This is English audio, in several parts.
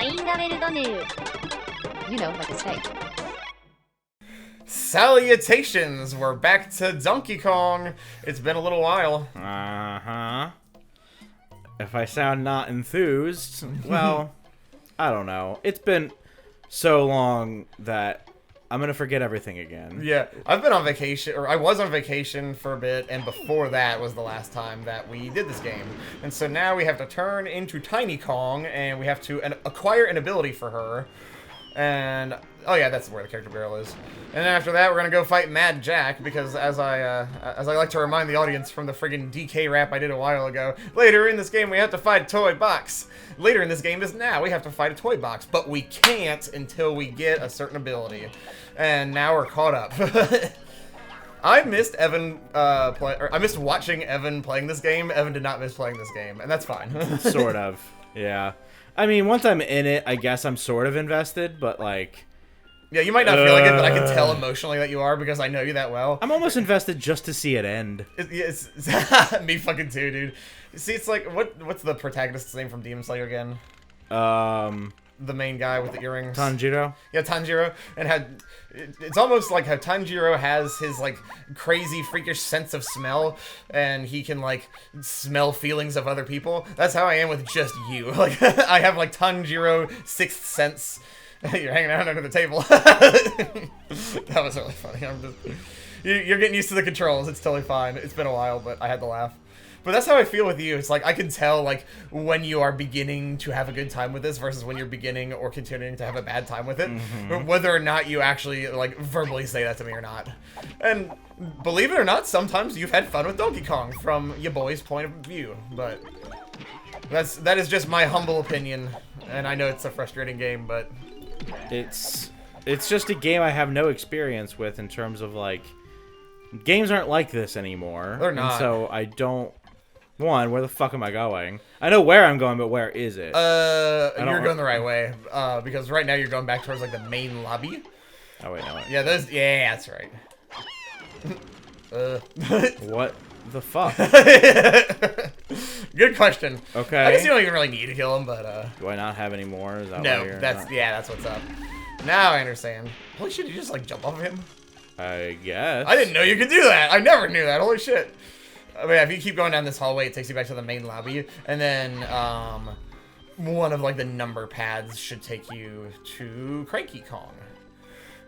You know, like a steak. Salutations! We're back to Donkey Kong. It's been a little while. Uh-huh. If I sound not enthused, well, I don't know. It's been so long that I'm gonna forget everything again. Yeah, I've been on vacation, or I was on vacation for a bit, and before that was the last time that we did this game. And so now we have to turn into Tiny Kong, and we have to acquire an ability for her. And, oh yeah, that's where the character barrel is. And then after that, we're gonna go fight Mad Jack, because as I like to remind the audience from the friggin' DK rap I did a while ago, later in this game we have to fight a toy box. Later in this game is now, we have to fight a toy box, but we can't until we get a certain ability. And now we're caught up. I missed Evan, I missed watching Evan playing this game. Evan did not miss playing this game, and that's fine. Sort of, yeah. I mean, once I'm in it, I guess I'm sort of invested, but like... Yeah, you might not feel like it, but I can tell emotionally that you are because I know you that well. I'm almost invested just to see it end. It's me fucking too, dude. See, it's like, what's the protagonist's name from Demon Slayer again? The main guy with the earrings. Tanjiro? Yeah, Tanjiro. And it's almost like how Tanjiro has his, like, crazy, freakish sense of smell, and he can, like, smell feelings of other people. That's how I am with just you. Like, I have, like, Tanjiro sixth sense. You're hanging out under the table. That was really funny. You're getting used to the controls. It's totally fine. It's been a while, but I had to laugh. But that's how I feel with you. It's like, I can tell, like, when you are beginning to have a good time with this versus when you're beginning or continuing to have a bad time with it. Mm-hmm. Whether or not you actually, like, verbally say that to me or not. And believe it or not, sometimes you've had fun with Donkey Kong from your boy's point of view. But that is just my humble opinion. And I know it's a frustrating game, but... It's just a game I have no experience with in terms of, like... Games aren't like this anymore. They're not. And so I don't... One, where the fuck am I going? I know where I'm going, but where is it? You're going the right way. Because right now you're going back towards, like, the main lobby. Oh, wait, no. Yeah, yeah, that's right. What the fuck? Good question. Okay. I guess you don't even really need to kill him, but, Do I not have any more? Is that no, why you're that's what's up. Now I understand. Holy shit, did you just, like, jump off of him? I guess. I didn't know you could do that. I never knew that. Holy shit. I mean, if you keep going down this hallway, it takes you back to the main lobby, and then, one of, like, the number pads should take you to Cranky Kong.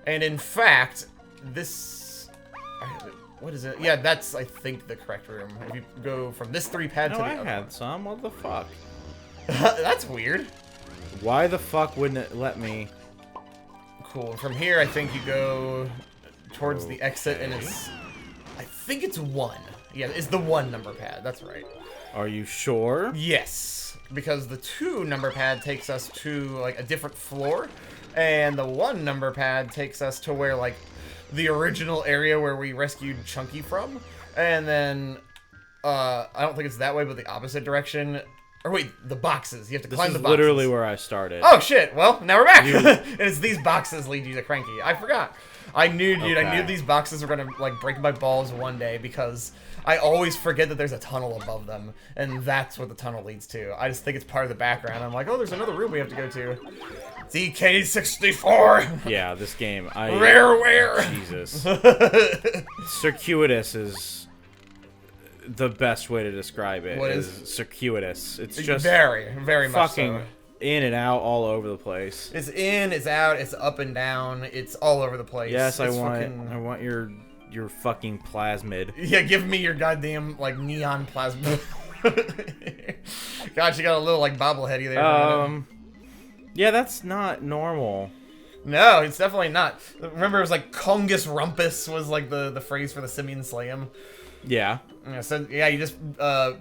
And in fact, this... What is it? Yeah, that's, I think, the correct room. If you go from this 3-pad to the other I had some. What the fuck? That's weird. Why the fuck wouldn't it let me... Cool. From here, I think you go towards the exit, and it's... I think it's 1. Yeah, it's the 1 number pad. That's right. Are you sure? Yes, because the 2 number pad takes us to, like, a different floor, and the 1 number pad takes us to where, like, the original area where we rescued Chunky from, and then, I don't think it's that way, but the opposite direction. Or wait, the boxes. You have to climb the boxes. This is literally where I started. Oh shit, well, now we're back! And it's these boxes lead you to Cranky. I forgot. I knew, dude, I knew these boxes were gonna, like, break my balls one day, because I always forget that there's a tunnel above them, and that's what the tunnel leads to. I just think it's part of the background. I'm like, oh, there's another room we have to go to. DK64! Yeah, this game, Rareware! Jesus. Circuitous is the best way to describe it. What is? Circuitous. It's just very, very much fucking so. In and out all over the place. It's in, it's out, it's up and down, it's all over the place. Yes, it's I want your fucking plasmid. Yeah, give me your goddamn, like, neon plasmid. God, you got a little, like, bobbleheady there. Yeah, that's not normal. No, it's definitely not. Remember, it was like Congus Rumpus was like the phrase for the Simian Slam. Yeah. So yeah, you just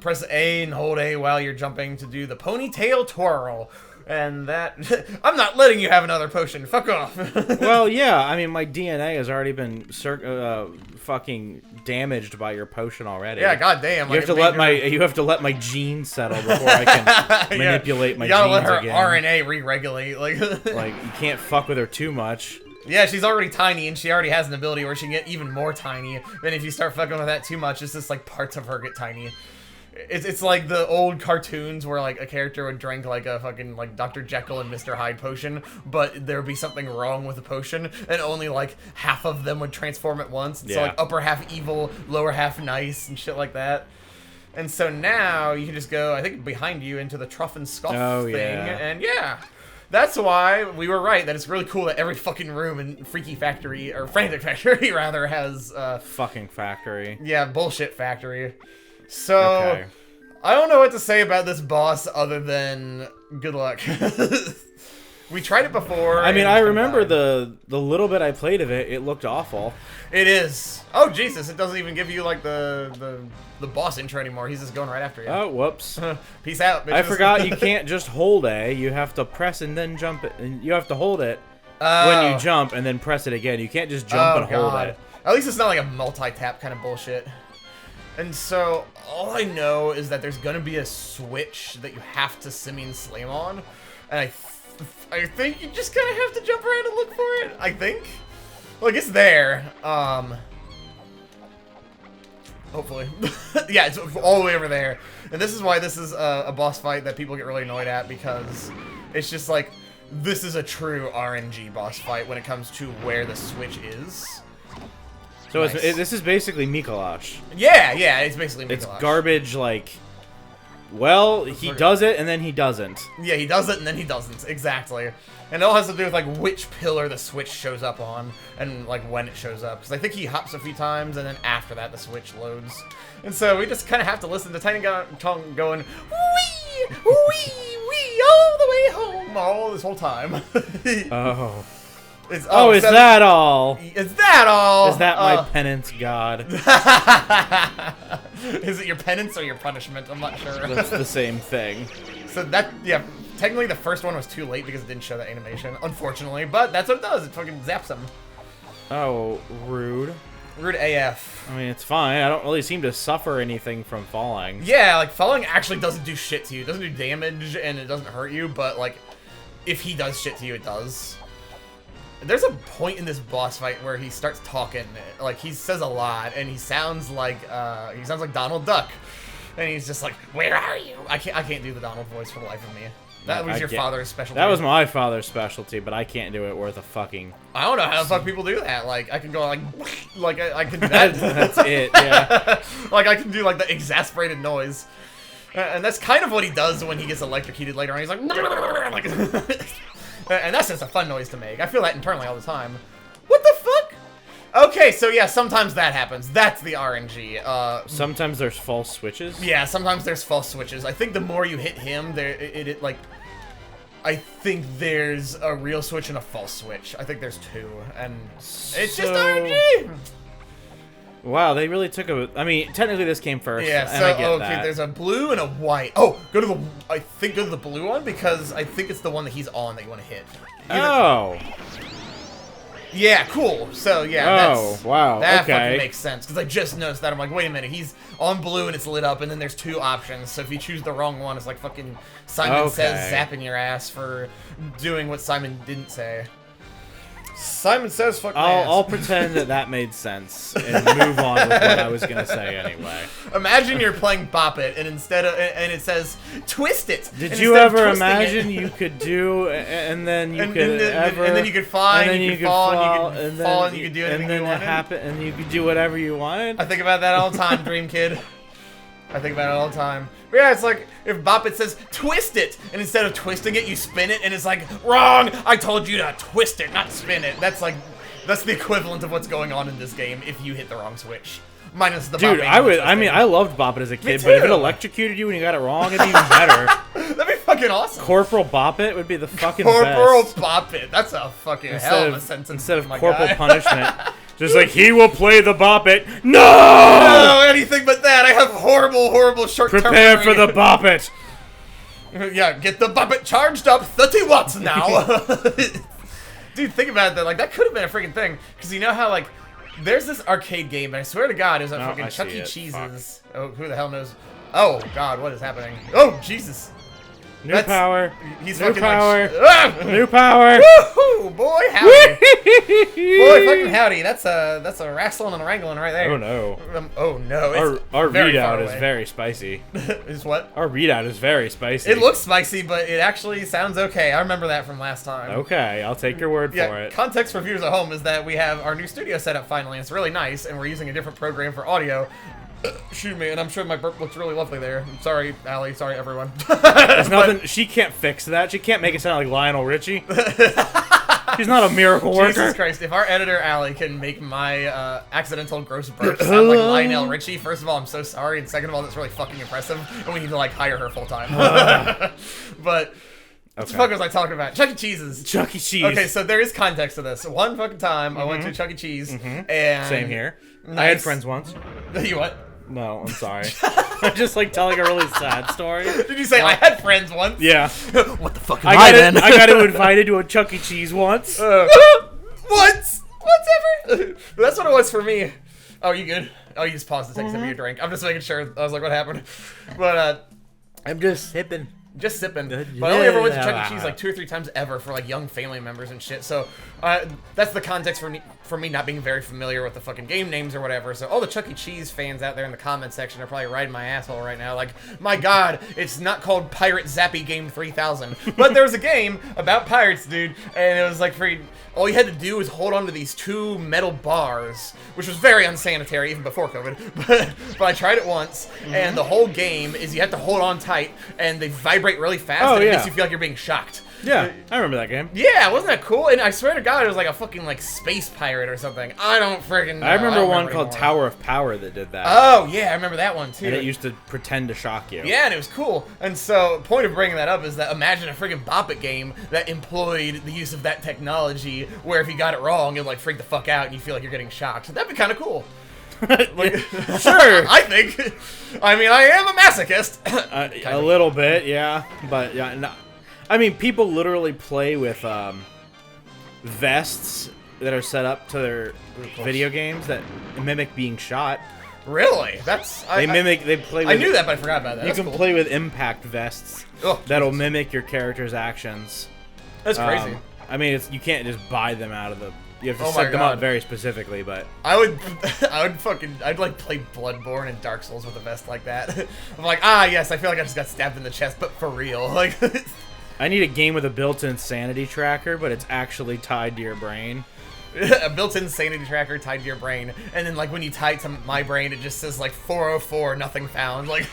press A and hold A while you're jumping to do the ponytail twirl. And that... I'm not letting you have another potion. Fuck off. Well, yeah. I mean, my DNA has already been fucking damaged by your potion already. Yeah, goddamn. You have to let my genes settle before I can manipulate my genes again. You gotta let her RNA re-regulate. Like, you can't fuck with her too much. Yeah, she's already tiny, and she already has an ability where she can get even more tiny. And if you start fucking with that too much, it's just like parts of her get tiny. It's like the old cartoons where like a character would drink like a fucking like Dr. Jekyll and Mr. Hyde potion, but there would be something wrong with the potion, and only like half of them would transform at once. So like upper half evil, lower half nice, and shit like that. And so now you can just go, I think, behind you into the Truff and Scuff thing, and yeah. That's why we were right, that it's really cool that every fucking room in Freaky Factory, or Frantic Factory, rather, has, fucking factory. Yeah, bullshit factory. So, I don't know what to say about this boss other than good luck. We tried it before. I mean, I remember the little bit I played of it, it looked awful. It is. Oh, Jesus, it doesn't even give you, like, the boss intro anymore. He's just going right after you. Oh, whoops. Peace out, bitches. I forgot you can't just hold A. You have to press and then jump it. And you have to hold it when you jump and then press it again. You can't just jump and hold it. At least it's not like a multi-tap kind of bullshit. And so, all I know is that there's gonna be a switch that you have to Simian Slam on. And I think you just kind of have to jump around and look for it. I think. Like, it's there. Hopefully. Yeah, it's all the way over there. And this is why this is a boss fight that people get really annoyed at, because it's just like, this is a true RNG boss fight when it comes to where the switch is. So nice. this is basically Mikolash. Yeah, it's basically Mikolash. It's garbage, like, well, he does it and then he doesn't. Yeah, he does it and then he doesn't. Exactly. And it all has to do with, like, which pillar the switch shows up on and, like, when it shows up. Because I think he hops a few times and then after that the switch loads. And so we just kind of have to listen to Tiny Tongue going, wee, wee, wee, all the way home all this whole time. Oh. Is that all? Is that all? Is that my penance, God? Is it your penance or your punishment? I'm not sure. That's the same thing. So that, yeah, technically the first one was too late because it didn't show that animation, unfortunately. But that's what it does. It fucking zaps them. Oh, rude. Rude AF. I mean, it's fine. I don't really seem to suffer anything from falling. Yeah, like, falling actually doesn't do shit to you. It doesn't do damage, and it doesn't hurt you, but, like, if he does shit to you, it does. There's a point in this boss fight where he starts talking, like, he says a lot, and he sounds like Donald Duck. And he's just like, where are you? I can't do the Donald voice for the life of me. That was your father's specialty. That was my father's specialty, but I can't do it worth a fucking... I don't know how the fuck people do that. Like, I can go like I can do that. That's it, yeah. Like, I can do, like, the exasperated noise. And that's kind of what he does when he gets electrocuted later on. He's like... And that's just a fun noise to make. I feel that internally all the time. What the fuck? Okay, so yeah, sometimes that happens. That's the RNG. Sometimes there's false switches? Yeah, sometimes there's false switches. I think the more you hit him, it like... I think there's a real switch and a false switch. I think there's two, and it's just RNG! Wow, they really took a... I mean, technically this came first, yeah, and so, I get okay, that. there's a blue and a white. Oh, go to the blue one, because I think it's the one that he's on that you want to hit. Oh! Yeah, cool. So, yeah, wow, that okay. fucking makes sense, because I just noticed that. I'm like, wait a minute, he's on blue and it's lit up, and then there's two options, so if you choose the wrong one, it's like fucking Simon Says zapping your ass for doing what Simon didn't say. Simon Says fuck my ass. I'll pretend that made sense, and move on with what I was gonna say anyway. Imagine you're playing BOP-IT, and and it says, twist it! Did you ever imagine you could do, and then you could and then you could fly, and you could fall, and you could fall, and you could do anything you wanted? And you could do whatever you wanted? I think about that all the time, Dream Kid. I think about it all the time. But yeah, it's like, if BOP-IT says, twist it! And instead of twisting it, you spin it, and it's like, wrong! I told you to twist it, not spin it. That's like, that's the equivalent of what's going on in this game if you hit the wrong switch. Minus the Dude, I loved BOP-IT as a kid, but if it electrocuted you and you got it wrong, it'd be even better. That'd be fucking awesome. Corporal BOP-IT would be the fucking Corporal best. BOP-IT. That's a fucking hell of a sentence. Instead of corporal punishment. Just like, he will play the BOP-IT. No! No, anything but that. I have horrible, horrible short-term Prepare for the BOP-IT. Yeah, get the BOP-IT charged up 30 watts now. Dude, think about that. Like, that could have been a freaking thing. Because you know how, like, there's this arcade game, and I swear to God, it was at fucking Chuck E. Cheese's. Oh, who the hell knows? Oh, God, what is happening? Oh, Jesus. New power. He's New fucking power. like... New power. Woohoo, boy, howdy. Boy, fucking howdy. That's a wrestling and a wrangling right there. Oh no. Oh no. It's Our very readout far is away. very spicy. Is what? Our readout is very spicy. It looks spicy, but it actually sounds okay. I remember that from last time. Okay, I'll take your word for it. Context for viewers at home is that we have our new studio set up finally. It's really nice, and we're using a different program for audio. Shoot me, and I'm sure my burp looks really lovely there. I'm sorry, Allie. Sorry, everyone. There's nothing. She can't fix that. She can't make it sound like Lionel Richie. She's not a miracle worker. Jesus Christ, if our editor, Allie, can make my accidental gross burp sound like Lionel Richie, first of all, I'm so sorry, and second of all, that's really fucking impressive, and we need to, like, hire her full-time. But... What the fuck was I talking about? Chuck E. Cheese's. Chuck E. Cheese. Okay, so there is context to this. One fucking time, I went to Chuck E. Cheese, and... Same here. Nice. I had friends once. You what? No, I'm sorry. I'm just like telling a really sad story. Did you say I had friends once? Yeah. What the fuck am I then? I got invited to a Chuck E. Cheese once. Once ever? That's what it was for me. Oh, you good? Oh, you just paused to take a sip of your drink. I'm just making sure. I was like, what happened? But, I'm just sipping. Just sipping. But I only ever went to Chuck E. Cheese like 2 or 3 times ever for like young family members and shit. So that's the context for me not being very familiar with the fucking game names or whatever. So all the Chuck E. Cheese fans out there in the comment section are probably riding my asshole right now. Like, my god, it's not called Pirate Zappy Game 3000. But there was a game about pirates, dude. And it was like free. All you had to do was hold on to these 2 metal bars, which was very unsanitary even before COVID. But I tried it once, and the whole game is you have to hold on tight, and they vibrate really fast, and it makes you feel like you're being shocked. Yeah, I remember that game. Yeah, wasn't that cool? And I swear to God, it was like a fucking like space pirate or something. I don't friggin' know. I remember one called anymore. Tower of Power that did that. Oh, yeah, I remember that one too. And it used to pretend to shock you. Yeah, and it was cool. And so, point of bringing that up is that imagine a friggin' BOP-IT game that employed the use of that technology, where if you got it wrong, you'd like freak the fuck out and you feel like you're getting shocked. That'd be kind of cool. Like, sure. I think. I mean, I am a masochist. A little bit, yeah. But yeah, no. I mean, people literally play with vests that are set up to their video games that mimic being shot. Really? That's They play with, I knew that, but I forgot about that. You That's can cool. play with impact vests that'll mimic your character's actions. That's crazy. I mean, you can't just buy them out of the. You have to Oh set my them God. up very specifically, but I'd like play Bloodborne and Dark Souls with a vest like that. I'm like, yes, I feel like I just got stabbed in the chest, but for real. Like, I need a game with a built-in sanity tracker, but it's actually tied to your brain. a built-in sanity tracker tied to your brain, and then like when you tie it to my brain, it just says like 404, nothing found. Like,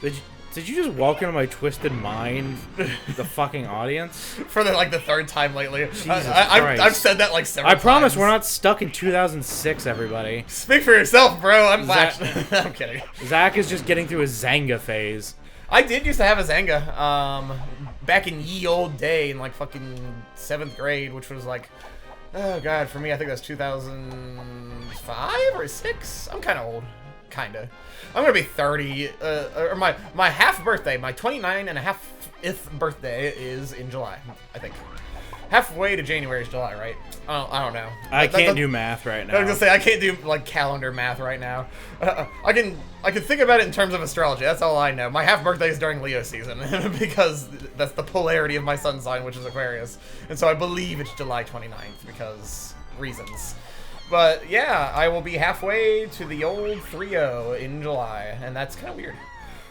Did you just walk into my twisted mind, the fucking audience? for the 3rd time lately. Jesus I've said that like several times. I promise we're not stuck in 2006, everybody. Speak for yourself, bro. I'm Zach- I'm kidding. Zach is just getting through his Zanga phase. I did used to have a Zanga, back in ye old day in like fucking 7th grade, which was like, oh god, for me I think that's 2005 or 6. I'm kind of old, kinda. I'm gonna be 30, or my half birthday, my 29.5th birthday is in July, I think. Halfway to January is July, right? I don't know. I can't do math right now. I was gonna say I can't do like calendar math right now. I can think about it in terms of astrology. That's all I know. My half birthday is during Leo season because that's the polarity of my sun sign, which is Aquarius, and so I believe it's July 29th because reasons. But yeah, I will be halfway to the old 3-0 in July, and that's kind of weird.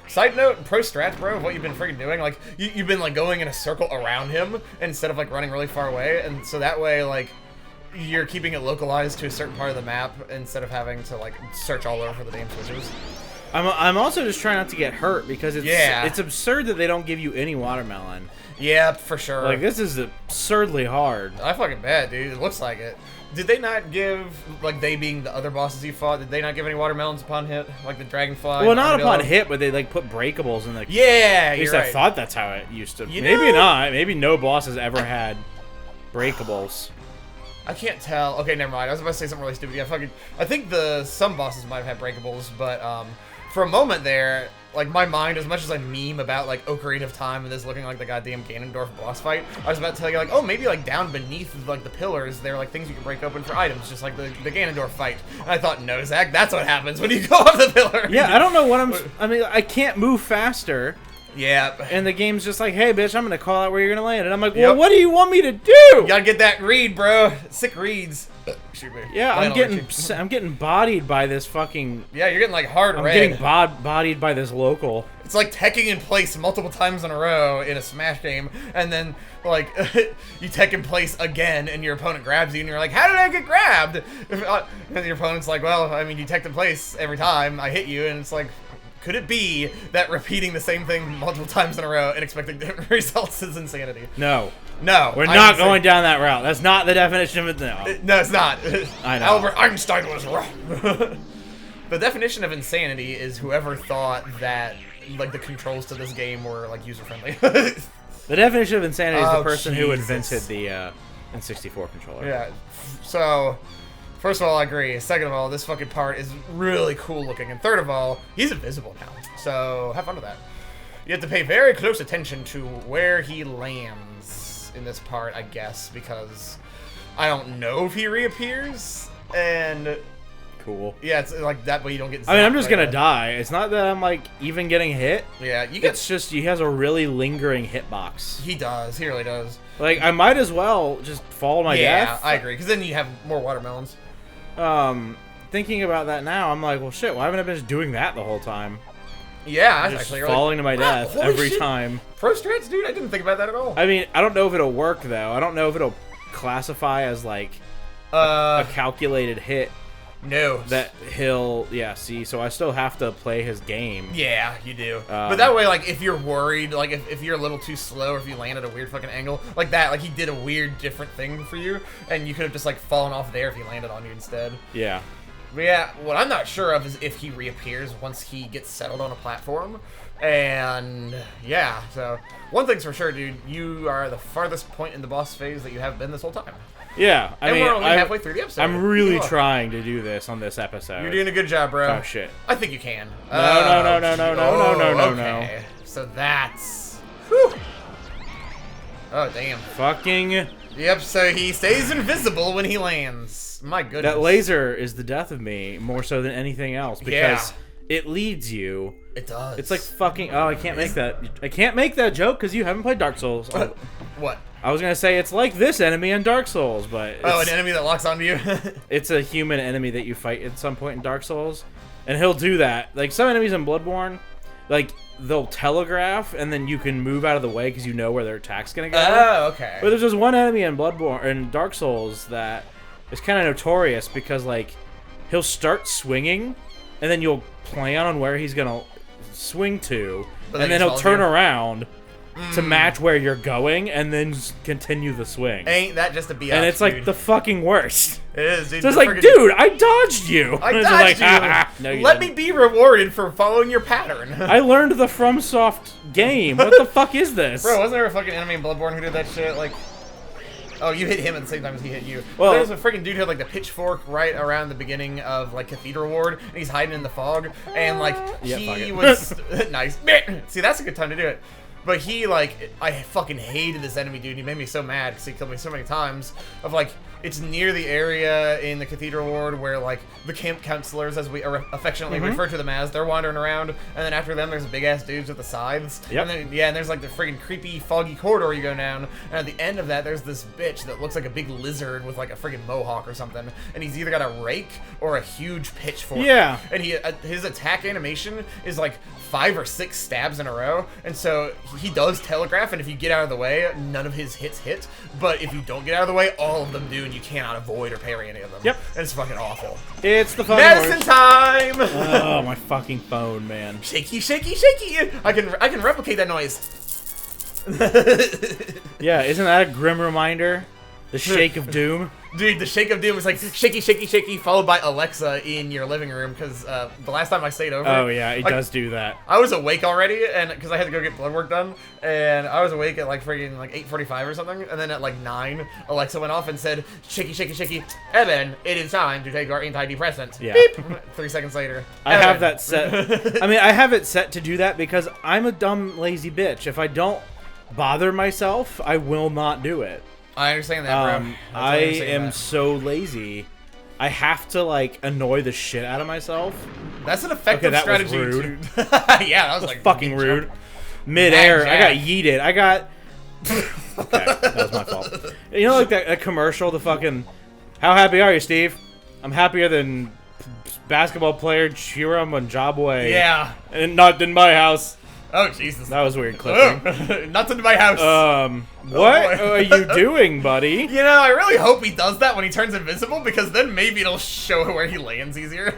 Side note, pro strats, bro, of what you've been freaking doing, like, you've been, like, going in a circle around him instead of, like, running really far away, and so that way, like, you're keeping it localized to a certain part of the map instead of having to, like, search all over for the damn switches. I'm also just trying not to get hurt because it's absurd that they don't give you any watermelon. Yeah, for sure. Like, this is absurdly hard. I fucking bet, dude. It looks like it. Did they not give, like, they being the other bosses you fought, did they not give any watermelons upon hit? Like the Dragonfly? Well, not upon hit, but they, like, put breakables in the... Yeah, At least you're I right. thought that's how it used to... You Maybe know- not. Maybe no boss has ever had breakables. I can't tell. Okay, never mind. I was about to say something really stupid. Yeah, I think some bosses might have had breakables, but for a moment there, like, my mind, as much as I meme about, like, Ocarina of Time and this looking like the goddamn Ganondorf boss fight, I was about to tell you, like, oh, maybe, like, down beneath, like, the pillars, there are, like, things you can break open for items, just like the Ganondorf fight. And I thought, no, Zach, that's what happens when you go off the pillar. Yeah, I don't know what I mean, I can't move faster Yeah. And the game's just like, hey, bitch, I'm going to call out where you're going to land. And I'm like, well, Yep. what do you want me to do? You gotta get that read, bro. Sick reads. Yeah, I'm getting bodied by this fucking... Yeah, you're getting like hard red. I'm getting bodied by this local. It's like teching in place multiple times in a row in a Smash game, and then like you tech in place again, and your opponent grabs you, and you're like, "How did I get grabbed?" And your opponent's like, "Well, I mean, you teched in place every time I hit you," and it's like, could it be that repeating the same thing multiple times in a row and expecting different results is insanity? No. No, We're not going down that route. That's not the definition of it. No. No, it's not. I know. Albert Einstein was wrong. The definition of insanity is whoever thought that like the controls to this game were like user friendly. The definition of insanity is the Oh, person who Jesus. invented the N64 controller. Yeah. So, first of all, I agree. Second of all, this fucking part is really cool looking. And third of all, he's invisible now. So, have fun with that. You have to pay very close attention to where he lands in this part, I guess, because I don't know if he reappears. And Cool. yeah, it's like that way you don't get. I mean, I'm just zapped gonna like die. It's not that I'm like even getting hit. that. Yeah, you get. It's just he has a really lingering hitbox. He does. He really does. Like I might as well just fall to my Yeah, death. I agree. Because then you have more watermelons. Thinking about that now, I'm like, well, shit. Why haven't I been just doing that the whole time? Yeah, that's Just actually falling to my Wow, death holy every shit. time. Pro strats, dude. I didn't think about that at all. I mean, I don't know if it'll work though. I don't know if it'll classify as like a calculated hit No. that he'll. Yeah, see, so I still have to play his game. Yeah, you do. But that way, like, if you're worried, like, if you're a little too slow or if you land at a weird fucking angle, like that, like, he did a weird, different thing for you, and you could have just, like, fallen off there if he landed on you instead. Yeah. But yeah, what I'm not sure of is if he reappears once he gets settled on a platform. And, yeah, so, one thing's for sure, dude, you are the farthest point in the boss phase that you have been this whole time. Yeah, I And mean, we're only halfway through the episode. I'm really Cool. trying to do this on this episode. You're doing a good job, bro. Oh shit. I think you can. No. Okay. So that's... Whew. Oh, damn. Fucking Yep, so he stays invisible when he lands. My goodness. that laser is the death of me more so than anything else because it leads you. It does. It's like fucking. Oh, I can't make that. I can't make that joke because you haven't played Dark Souls. What? I was gonna say it's like this enemy in Dark Souls, but Oh, it's, an enemy that locks onto you? it's a human enemy that you fight at some point in Dark Souls, and he'll do that. Like some enemies in Bloodborne, like they'll telegraph, and then you can move out of the way because you know where their attack's gonna go. Oh, okay. But there's just one enemy in Bloodborne and Dark Souls that is kind of notorious because like he'll start swinging, and then you'll plan on where he's gonna swing to, But and then then he he'll follows turn you? around to match where you're going, and then continue the swing. Ain't that just a BS, And it's like dude? the fucking worst. It is, dude. So it's The like, friggin- dude, I dodged you. I And it's dodged like, you. "Ah, no, you Let me didn't." be rewarded for following your pattern. I learned the FromSoft game. What the fuck is this? Bro, wasn't there a fucking enemy in Bloodborne who did that shit? Like, oh, you hit him at the same time as he hit you. Well- There's a freaking dude who had like the pitchfork right around the beginning of like Cathedral Ward, and he's hiding in the fog, and like Yeah, fuck he it. was nice. See, that's a good time to do it. But he like, I fucking hated this enemy, dude. He made me so mad because he killed me so many times. Of like, it's near the area in the Cathedral Ward where like the camp counselors, as we affectionately refer to them as, they're wandering around, and then after them there's big ass dudes with the scythes. Yep. And then, yeah, and there's like the friggin' creepy foggy corridor you go down, and at the end of that there's this bitch that looks like a big lizard with like a friggin' mohawk or something, and he's either got a rake or a huge pitchfork. Yeah. And his attack animation is like 5 or 6 stabs in a row, and so he does telegraph, and if you get out of the way, none of his hits hit, but if you don't get out of the way, all of them do, and you cannot avoid or parry any of them. Yep. And it's fucking awful. It's the fucking Medicine worst. time! Oh, my fucking phone, man. Shaky, shaky, shaky! I can replicate that noise. Yeah, isn't that a grim reminder? The shake of doom. Dude, the shake of doom is like shaky, shaky, shaky, followed by Alexa in your living room, because the last time I stayed over... Oh yeah, it like, does do that. I was awake already, and because I had to go get blood work done, and I was awake at like freaking like 8:45 or something, and then at like 9, Alexa went off and said, "Shaky, shaky, shaky, Evan, it is time to take our antidepressant." Yeah. Beep. 3 seconds later. I Evan. have that set. I mean, I have it set to do that because I'm a dumb, lazy bitch. If I don't bother myself, I will not do it. I understand that, bro. I understand am that. so lazy. I have to like annoy the shit out of myself. That's an effective Okay, that was strategy. rude. Yeah, that was like Fucking rude. midair. I got Jack. yeeted. I got. Okay, that was my fault. You know, like that commercial, the fucking. How happy are you, Steve? I'm happier than basketball player Chiram Njabwe. Yeah. And not in my house. Oh, Jesus. That was weird clipping. Not in my house. What boy. are you doing, buddy? You know, I really hope he does that when he turns invisible, because then maybe it'll show where he lands easier.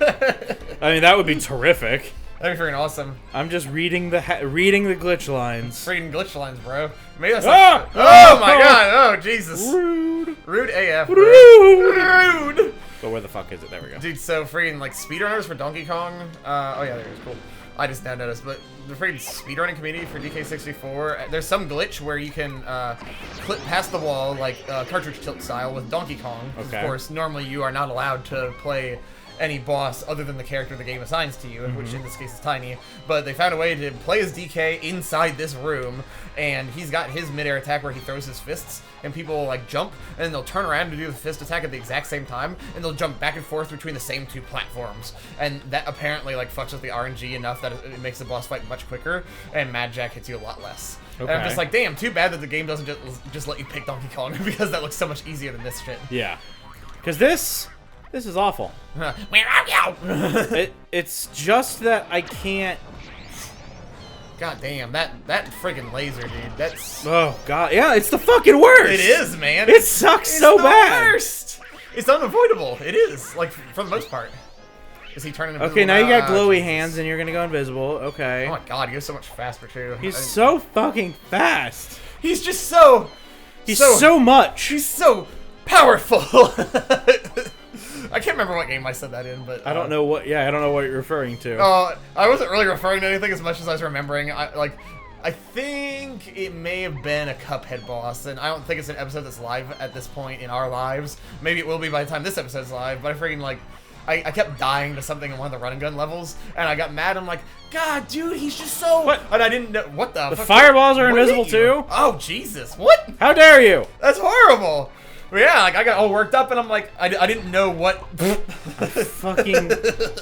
I mean, that would be terrific. That'd be freaking awesome. I'm just reading the glitch lines. Freaking glitch lines, bro. Maybe that's Ah! like, oh my god, oh Jesus. Rude. Rude AF, bro. Rude. Rude. But where the fuck is it? There we go. Dude, so freaking like speedrunners for Donkey Kong. Oh yeah, there it is. Cool. I just now noticed, but the freaking speedrunning community for DK64, there's some glitch where you can clip past the wall like cartridge tilt style with Donkey Kong. Okay. Of course, normally you are not allowed to play any boss other than the character the game assigns to you, which in this case is Tiny. But they found a way to play as DK inside this room, and he's got his midair attack where he throws his fists, and people like jump, and then they'll turn around to do the fist attack at the exact same time, and they'll jump back and forth between the same two platforms. And that apparently like fucks with the RNG enough that it makes the boss fight much quicker, and Mad Jack hits you a lot less. Okay. And I'm just like, damn, too bad that the game doesn't just let you pick Donkey Kong, because that looks so much easier than this shit. Yeah. Because this is awful. Where are you? It's just that I can't. God damn, that friggin' laser, dude. That's Oh god, yeah, it's the fucking worst. it is, man. It sucks It's so the bad. Worst. It's unavoidable. It is, like for the most part. Is he turning invisible Okay, now you got glowy Jesus. hands and you're gonna go invisible. Okay. Oh my god, he goes so much faster too. He's so fucking fast. He's just so. He's so much. He's so powerful. I can't remember what game I said that in, but I don't know what. Yeah, I don't know what you're referring to. I wasn't really referring to anything as much as I was remembering. I think it may have been a Cuphead boss, and I don't think it's an episode that's live at this point in our lives. Maybe it will be by the time this episode's live, but I freaking like. I kept dying to something in one of the run and gun levels, and I got mad. I'm like, God, dude, he's just so. What? And I didn't know what the. The fuck- fireballs are what invisible hit you? too? Oh Jesus! What? How dare you? That's horrible. But yeah, like I got all worked up, and I'm like, I didn't know what. Fucking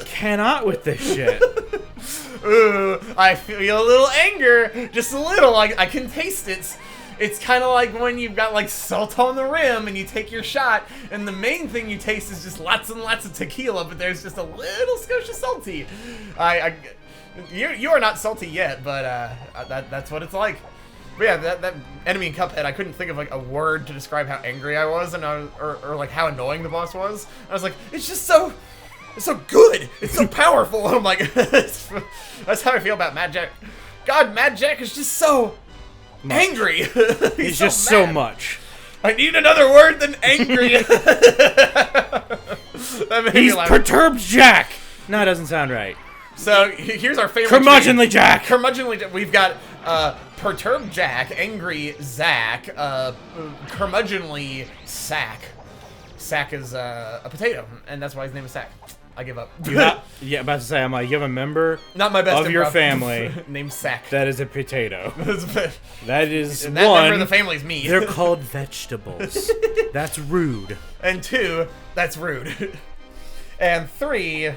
cannot with this shit. Ooh, I feel a little anger, just a little. Like I can taste it. It's kind of like when you've got like salt on the rim and you take your shot, and the main thing you taste is just lots and lots of tequila, but there's just a little skosh of salty. You are not salty yet, but that's what it's like. But yeah, that enemy in Cuphead, I couldn't think of like a word to describe how angry I was, and or like how annoying the boss was. I was like, it's just so. It's so good. It's so powerful. I'm like, that's how I feel about Mad Jack. God, Mad Jack is just so angry. He's so just so mad. much. I need another word than angry. That made me He's laugh. perturbed Jack. No, it doesn't sound right. So here's our favorite. Curmudgeonly Jack. Curmudgeonly Jack. We've got perturbed Jack, angry Zack, curmudgeonly Sack. Sack is a potato, and that's why his name is Sack. I give up. Yeah, about to say, I'm like, you have a member Not my best of your improv. family named Sack. that is a potato. and That is that member one. of the family's me. They're called vegetables. That's rude. And 2, that's rude. And 3,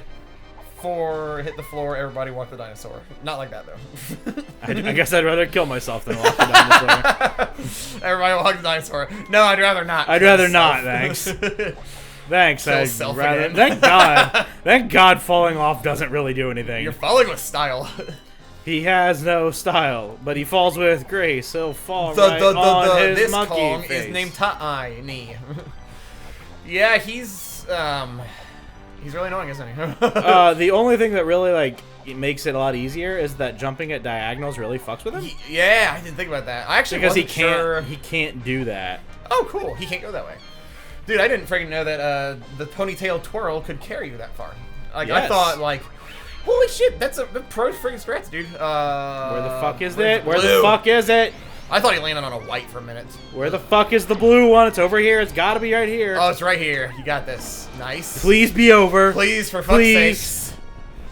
4, hit the floor, everybody walk the dinosaur. Not like that, though. I guess I'd rather kill myself than walk the dinosaur. Everybody walk the dinosaur. No, I'd rather not. I'd rather not, thanks. Thanks. Kill I'd self rather. again. Thank God. Thank God falling off doesn't really do anything. You're falling with style. He has no style, but he falls with grace. He'll fall right on his this monkey Kong face. is named Tiny. Yeah, he's really annoying, isn't he? The only thing that really like it makes it a lot easier is that jumping at diagonals really fucks with him. Yeah, I didn't think about that. I actually Because wasn't sure. he can't do that. Oh, cool. He can't go that way. Dude, I didn't freaking know that the ponytail twirl could carry you that far. Like, I Yes. thought, like, holy shit, that's a pro freaking strats, dude. Where the fuck is where's it? Where blue? the fuck is it? I thought he landed on a white for a minute. Where the fuck is the blue one? It's over here. It's gotta be right here. Oh, it's right here. You got this. Nice. Please be over. Please, for fuck's Please. sakes.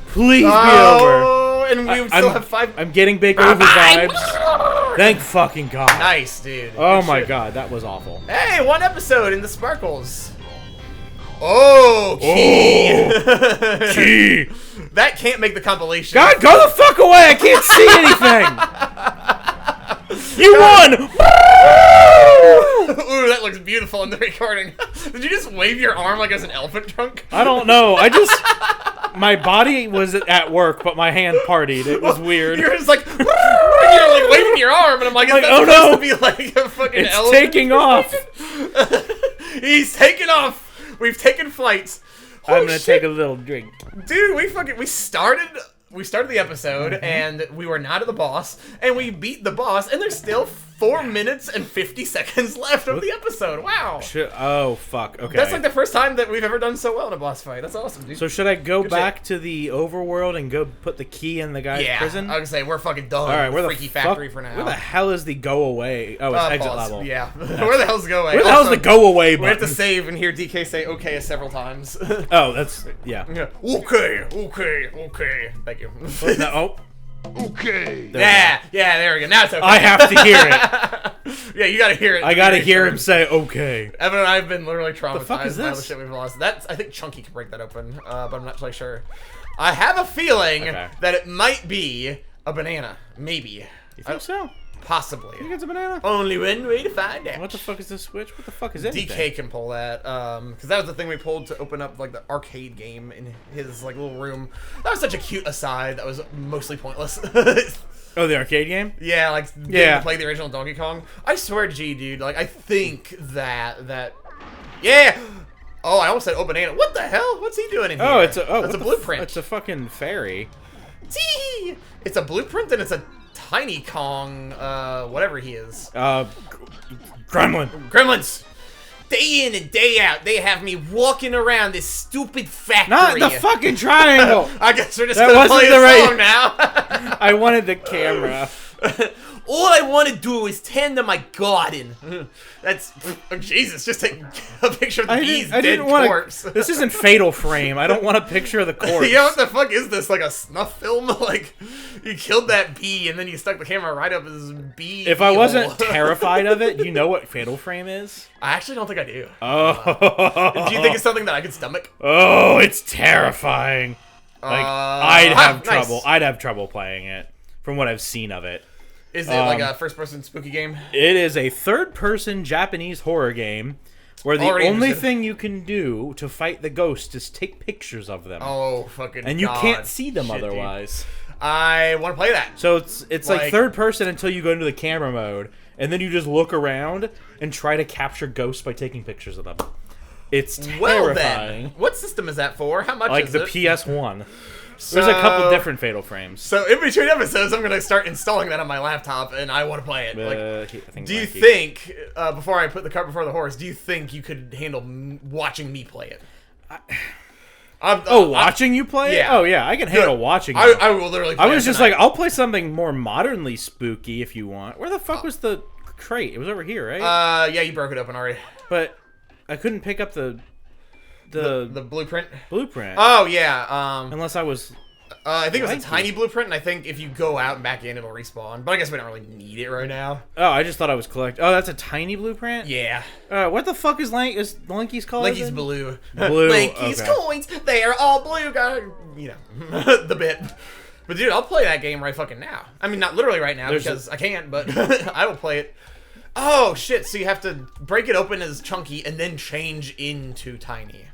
Please be over. Oh, and we still have 5. I'm getting big over vibes. Thank fucking God. Nice, dude. Oh Good my shit. God, that was awful. Hey, 1 episode in the Sparkles. Oh, key. Key. That can't make the compilation. God, go the fuck away! I can't see anything. You won. Ooh, that looks beautiful in the recording. Did you just wave your arm like it was an elephant trunk? I don't know. My body was at work, but my hand partied. It was weird. You're just like, you're like waving your arm, and I'm like, is that supposed to be like a fucking it's elephant? taking off. He's taking off. We've taken flights. I'm gonna take a little drink. Dude, we started the episode, and we were not at the boss, and we beat the boss, and there's still 4 minutes and 50 seconds left of the episode. Wow. Oh, fuck. Okay. That's like the first time that we've ever done so well in a boss fight. That's awesome, dude. So should I go back to the overworld and go put the key in the guy's prison? I was gonna say, we're fucking done. All right, with Freaky Factory for now. Where the hell is the go away? Oh, it's exit pause. level. Yeah. Where the hell's the go away? Where the hell's the go away button? We have to save and hear DK say okay several times. Oh, that's, yeah. Okay. Thank you. Oh. Okay. Yeah, there we go. Now it's okay. I have to hear it. Yeah, you gotta hear it. I gotta hear him say okay. Evan and I have been literally traumatized fuck is by all the this? shit we've lost. I think Chunky can break that open, but I'm not really sure. I have a feeling that it might be a banana. Maybe. You think so? Possibly. You think it's a banana? Only one way to find out. What the fuck is this switch? What the fuck is it? DK can pull that, because that was the thing we pulled to open up like the arcade game in his like little room. That was such a cute aside. That was mostly pointless. Oh, the arcade game? Yeah, like getting to play the original Donkey Kong. I swear, dude, like I think that yeah. Oh, I almost said banana. What the hell? What's he doing in here? Oh, it's a blueprint. It's a fucking fairy. Tee! It's a blueprint and it's a tiny Kong, whatever he is. Gremlin. Gremlins! Day in and day out, they have me walking around this stupid factory. Not the fucking triangle! I guess we're just That gonna play wasn't the the right- song now. I wanted the camera. All I want to do is tend to my garden. That's oh, Jesus. Just take a picture of the bee's dead corpse. This isn't Fatal Frame. I don't want a picture of the corpse. Yeah, what the fuck is this? Like a snuff film? Like you killed that bee and then you stuck the camera right up his bee. If I wasn't terrified of it, do you know what Fatal Frame is? I actually don't think I do. Oh. Do you think it's something that I could stomach? Oh, it's terrifying. Like I'd have trouble. Nice. I'd have trouble playing it from what I've seen of it. Is it like a first-person spooky game? It is a third-person Japanese horror game where the only thing you can do to fight the ghosts is take pictures of them. Oh, fucking and you God. can't see them Shit, otherwise. Dude. I want to play that. So it's like third person until you go into the camera mode, and then you just look around and try to capture ghosts by taking pictures of them. It's terrifying. Well then, what system is that for? How much like is the it? PS1. There's a couple different Fatal Frames. So in between episodes, I'm gonna start installing that on my laptop, and I want to play it. Like, do you think, before I put the cart before the horse, do you think you could handle watching me play it? Watching you play it? Yeah. Oh yeah, I can handle watching. I will literally. Play I was it just tonight. like, I'll play something more modernly spooky if you want. Where the fuck was the crate? It was over here, right? Yeah, you broke it open already. But I couldn't pick up the blueprint. Blueprint. Oh yeah. Unless I was. I think it was a tiny blueprint, and I think if you go out and back in, it'll respawn. But I guess we don't really need it right now. Oh, I just thought I was collecting. Oh, that's a tiny blueprint. Yeah. What the fuck is Lanky's color? Lanky's blue. Blue. Lanky's coins. They are all blue. You know, the bit. But dude, I'll play that game right fucking now. I mean, not literally right now because I can't, but I will play it. Oh shit! So you have to break it open as chunky and then change into tiny.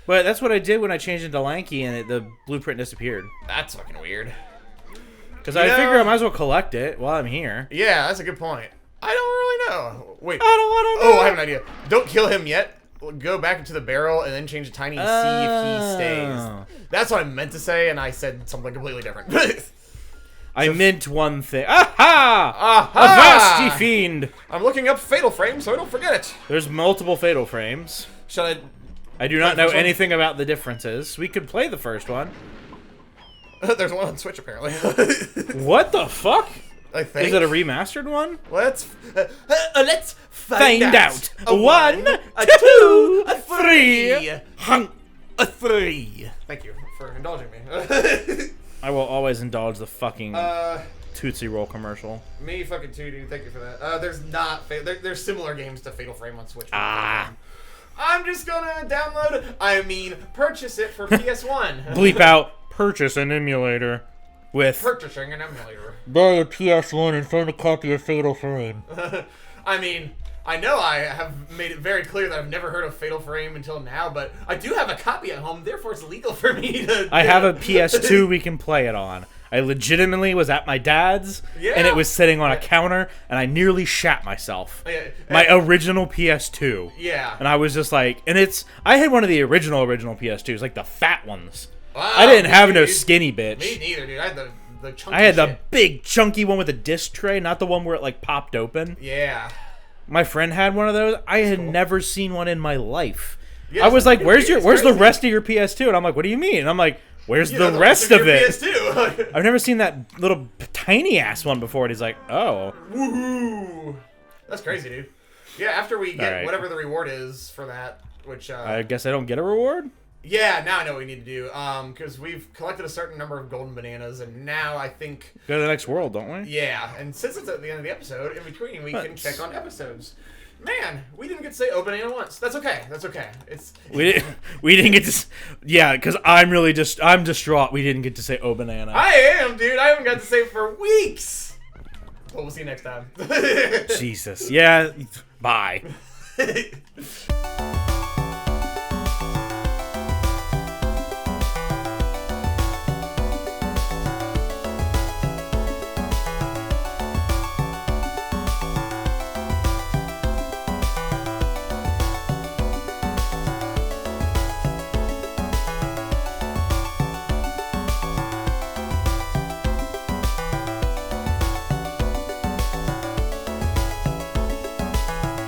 But that's what I did when I changed into Lanky and the blueprint disappeared. That's fucking weird. Because I figure I might as well collect it while I'm here. Yeah, that's a good point. I don't really know. Wait. I don't want to know. Oh, I have an idea. Don't kill him yet. Go back into the barrel and then change to tiny and see if he stays. That's what I meant to say, and I said something completely different. I meant one thing. Aha! Aha! Avasti fiend! I'm looking up Fatal Frame, so I don't forget it. There's multiple Fatal Frames. Should I do not know anything about the differences. We could play the first one. There's one on Switch, apparently. What the fuck? I think. Is it a remastered one? Let's find out. A one, a two, two, a three. Hunk. A three. Thank you for indulging me. I will always indulge the fucking Tootsie Roll commercial. Me fucking too, dude. Thank you for that. There's not. There's similar games to Fatal Frame on Switch. I'm just gonna purchase it for PS1. Bleep out. Purchase an emulator with Purchasing an emulator. buy a PS1 and find a copy of Fatal Frame. I mean, I know I have made it very clear that I've never heard of Fatal Frame until now, but I do have a copy at home, therefore it's legal for me to... I have a PS2 we can play it on. I legitimately was at my dad's, Yeah. and it was sitting on a counter, and I nearly shat myself. Yeah. My original PS2. Yeah. And I was just like, I had one of the original PS2s, like the fat ones. Wow, I didn't have no dude. skinny bitch. Me neither, dude. I had the chunky I had the shit. big chunky one with a disc tray, not the one where it like popped open. Yeah. My friend had one of those. I had never seen one in my life. Yeah, I was like, "Where's it's the crazy. rest of your PS2?" And I'm like, "What do you mean?" And I'm like, "Where's You the know, rest of your it?" PS2. I've never seen that little tiny ass one before. And he's like, "Oh, Woohoo! That's crazy, dude. Yeah, after we get Alright. whatever the reward is for that, which I guess I don't get a reward." yeah, now I know what we need to do. Because we've collected a certain number of golden bananas, and now I think Go to the next world, don't we? yeah. And since it's at the end of the episode, in between we can Let's- check on episodes. Man, we didn't get to say "oh banana" once. That's okay. That's okay. It's We didn't get to. Yeah, because I'm distraught. We didn't get to say "oh banana." I am, dude. I haven't got to say it for weeks. Well, we'll see you next time. Jesus. Yeah. Bye.